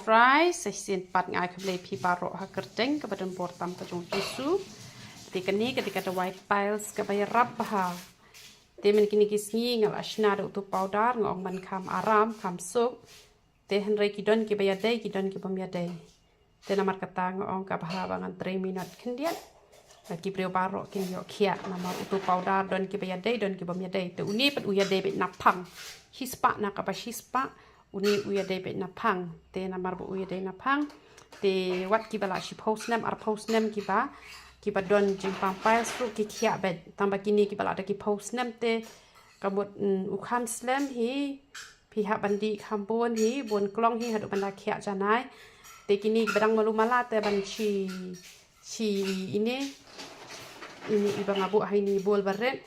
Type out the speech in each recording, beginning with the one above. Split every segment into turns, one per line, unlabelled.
fries sin pat ngai kble pi baro ha kerteng kebadan portam ke jong tisu ketika ni ketika the white piles ke bay rap ha temen kini kisngi ngal ashna do tu powder ngong man kam aram kam sok te henry kidon ki bay dai kidon ki pom ya dai te namar kata ngong ka bah bangan 3 minute kendian ki brio baro kin yo kia namar utu powder don ki bay dai don ki pom ya dai te uni pet uya dai bet napang hispa na ka ba hispa uni uya dai bet napang te namar bu uya dai napang te wat ki bala shi post nam ar post nam ki ba don jimpang piles ru ki kia bet tambah kini ki bala ada ki post nam te kabut ukam slam hi pihak bandi kambon hi bon klong hi hadu banda kia janai te kini bedang malu mala te ban chi ini ibang abu ini bol baret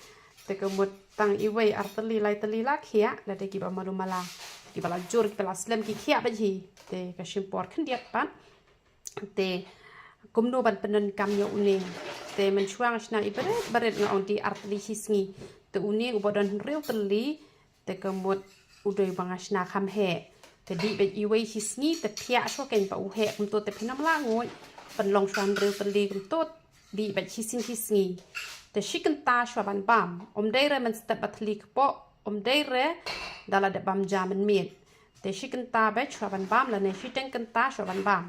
te kemut tang iwei arteli lai telila kia la te ki ba malu mala ki bala jur ki bala slam ki kia baji te ka shimpor kendiat pan te kumno ban penen kam yo uni te men chuang shna ibaret ngong di arteli hisngi te uni ubodon rew teli te kemut udoi bangashna kham he te di be iwei hisngi te pia sho ken pa u he kum to te phinam la ngoi pan long shwan rew teli kum to di be hisngi te shiken ta shwa ban bam dai re men step batli po dai re dala de bam jaman miet te shiken ta be shwa ban bam la ne shiten kan ta shwa ban bam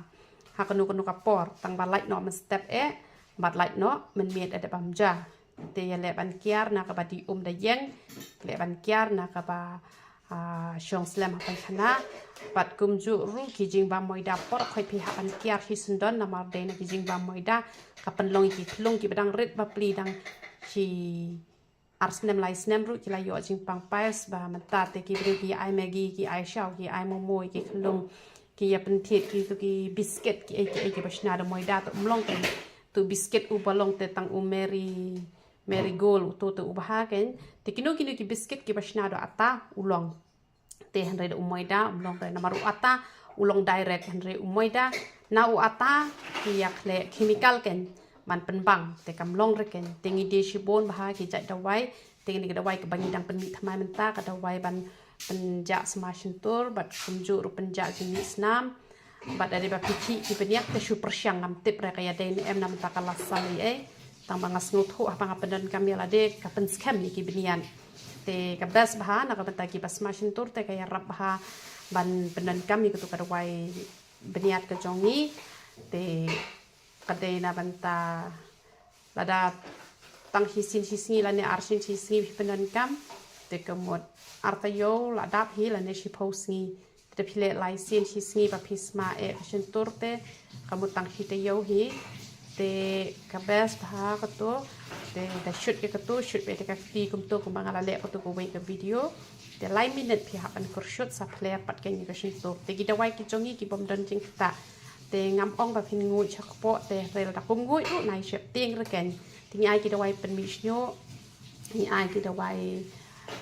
hakanu kanu kapor tang ba light no men step bat light no men miet de bam ja te le ban kiar na ka ba di da yeng le ban kiar na ka ba shong slam pan khana pat kumju ru ki jing ba moida por khoi pi han kiar hi sundon na mar de na ki jing ba moida ka pan long ki thlong ki badang red ba pli dang chi arsnem lai snem ru ki la yo jing pang pais ba mata te ki bri ki ai magi ki ai shaw ki ai momoy ki thlong ki ya pen thiet ki tu ki biscuit ki bashna da moida to mlong ken tu biscuit u balong te tang u mary gold to u baha ken te kinu ki biscuit ki bashna do ata ulong te henre da umoida umlong re namaru ata ulong direct henre umoida na u ata ki yakle chemical ken man penbang te kamlong re ken tingi de shibon baha ki jai dawai tingi ki dawai ke bangi dang penmi thamai menta ka dawai ban penja smashin tur bat kumju ru penja jenis nam bat dari ba pici ki peniak te super syang nam tip re kaya de em nam ta kala sali tang bangas nguthu apa ngapedan kami lade ka pen scam ni ki benian te kabdas baha na ka benta ki basmashin tur te kaya rap baha ban penan kami kutu ka dawai beniat ke jongi te kadai na banta lada tang hisin la ne arsin hisin penan kam te kemot artayo la dap hi la ne shi posni te pile lai sin hisin pa pisma fashion turte kamu tang hitayo hi te kabes baha kato te da shoot ke kato shoot be te ka ti kum to kum bangala le kato ko wei ka video te lai minute pi hapan kur shoot sa player pat ken ni fashion tur te gi dawai ki jongi ki bom don jing ta te ngam ong ba phin ngui chak po te rel da kum ngui ru nai shep ting ra ken ti ai ki dawai pen mi snyo ni ai ki dawai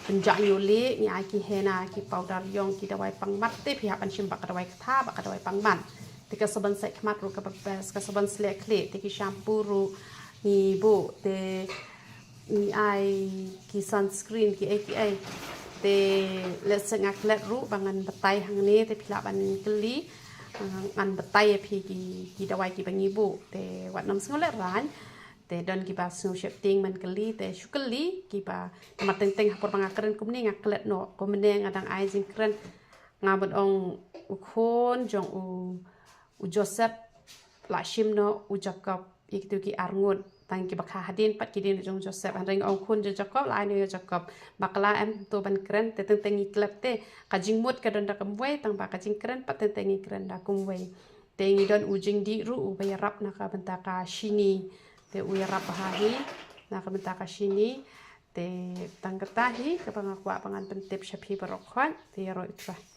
pen ja yo le ni ai ki hena ki powder yong ki dawai pang mat te pi hapan shim ba ka dawai tha ba ka dawai pang man te ka saban sai khmat ru ka bes ka saban slek kle te ki shampoo ru ni bo te ni ai ki sunscreen ki ai te let sengak let ru bangan batai hang ne te phila ban kli an batai phi ki dawai ki bangi bu te wat nam sngole ran te don ki ba snow ship ting man kli te shukli ki ba tamat teng hapor bangakren kumni ngaklet no komneng adang ai jing kren ngabot ong ukhon jong u Joseph la shim no u Jacob iktu ki arngut tang ki bakha hadin pat ki din jong Joseph an ring ong khun jo Jacob la ne Jacob bakla em to ban kren te teng klep te ka jing mut ka don da kumwei tang ba ka jing kren pat te tengi kren da kumwei te ngi don u jing di ru u bayarap na ka benta ka shini te u yarap hahi na ka benta ka shini te tang katahi ka pangakwa pangan pentip shapi barokwan te yaro itra